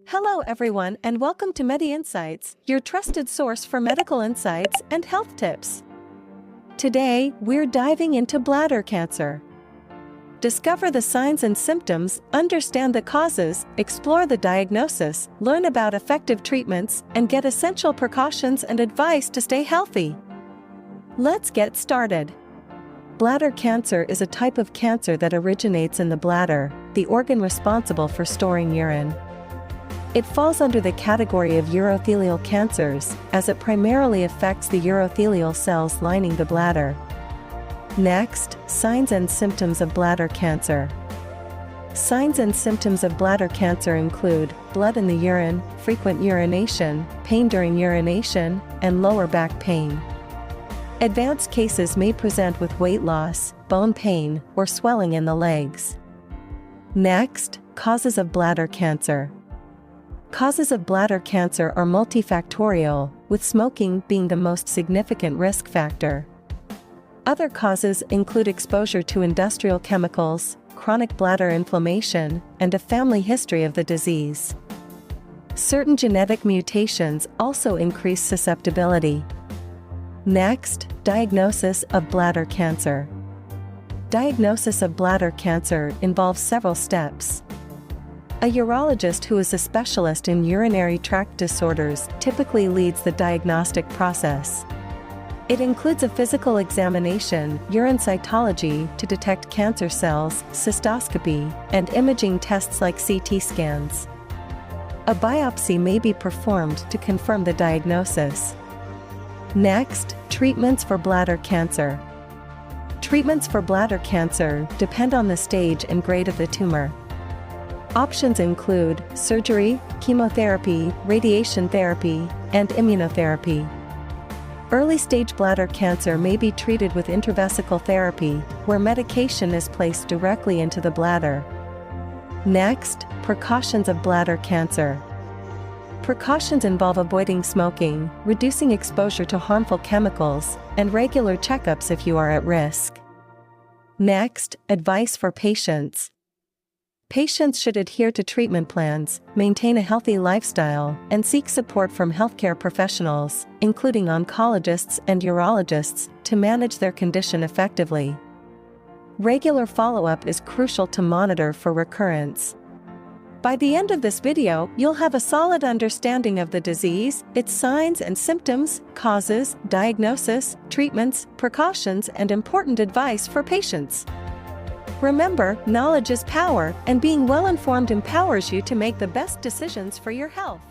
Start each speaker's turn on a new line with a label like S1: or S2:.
S1: Hello everyone and welcome to MediInsights, your trusted source for medical insights and health tips. Today, we're diving into bladder cancer. Discover the signs and symptoms, understand the causes, explore the diagnosis, learn about effective treatments, and get essential precautions and advice to stay healthy. Let's get started. Bladder cancer is a type of cancer that originates in the bladder, the organ responsible for storing urine. It falls under the category of urothelial cancers, as it primarily affects the urothelial cells lining the bladder. Next, signs and symptoms of bladder cancer. Signs and symptoms of bladder cancer include blood in the urine, frequent urination, pain during urination, and lower back pain. Advanced cases may present with weight loss, bone pain, or swelling in the legs. Next, causes of bladder cancer. Causes of bladder cancer are multifactorial, with smoking being the most significant risk factor. Other causes include exposure to industrial chemicals, chronic bladder inflammation, and a family history of the disease. Certain genetic mutations also increase susceptibility. Next, diagnosis of bladder cancer. Diagnosis of bladder cancer involves several steps. A urologist who is a specialist in urinary tract disorders typically leads the diagnostic process. It includes a physical examination, urine cytology to detect cancer cells, cystoscopy, and imaging tests like CT scans. A biopsy may be performed to confirm the diagnosis. Next, treatments for bladder cancer. Treatments for bladder cancer depend on the stage and grade of the tumor. Options include surgery, chemotherapy, radiation therapy, and immunotherapy. Early-stage bladder cancer may be treated with intravesical therapy, where medication is placed directly into the bladder. Next, precautions of bladder cancer. Precautions involve avoiding smoking, reducing exposure to harmful chemicals, and regular checkups if you are at risk. Next, advice for patients. Patients should adhere to treatment plans, maintain a healthy lifestyle, and seek support from healthcare professionals, including oncologists and urologists, to manage their condition effectively. Regular follow-up is crucial to monitor for recurrence. By the end of this video, you'll have a solid understanding of the disease, its signs and symptoms, causes, diagnosis, treatments, precautions, and important advice for patients. Remember, knowledge is power, and being well-informed empowers you to make the best decisions for your health.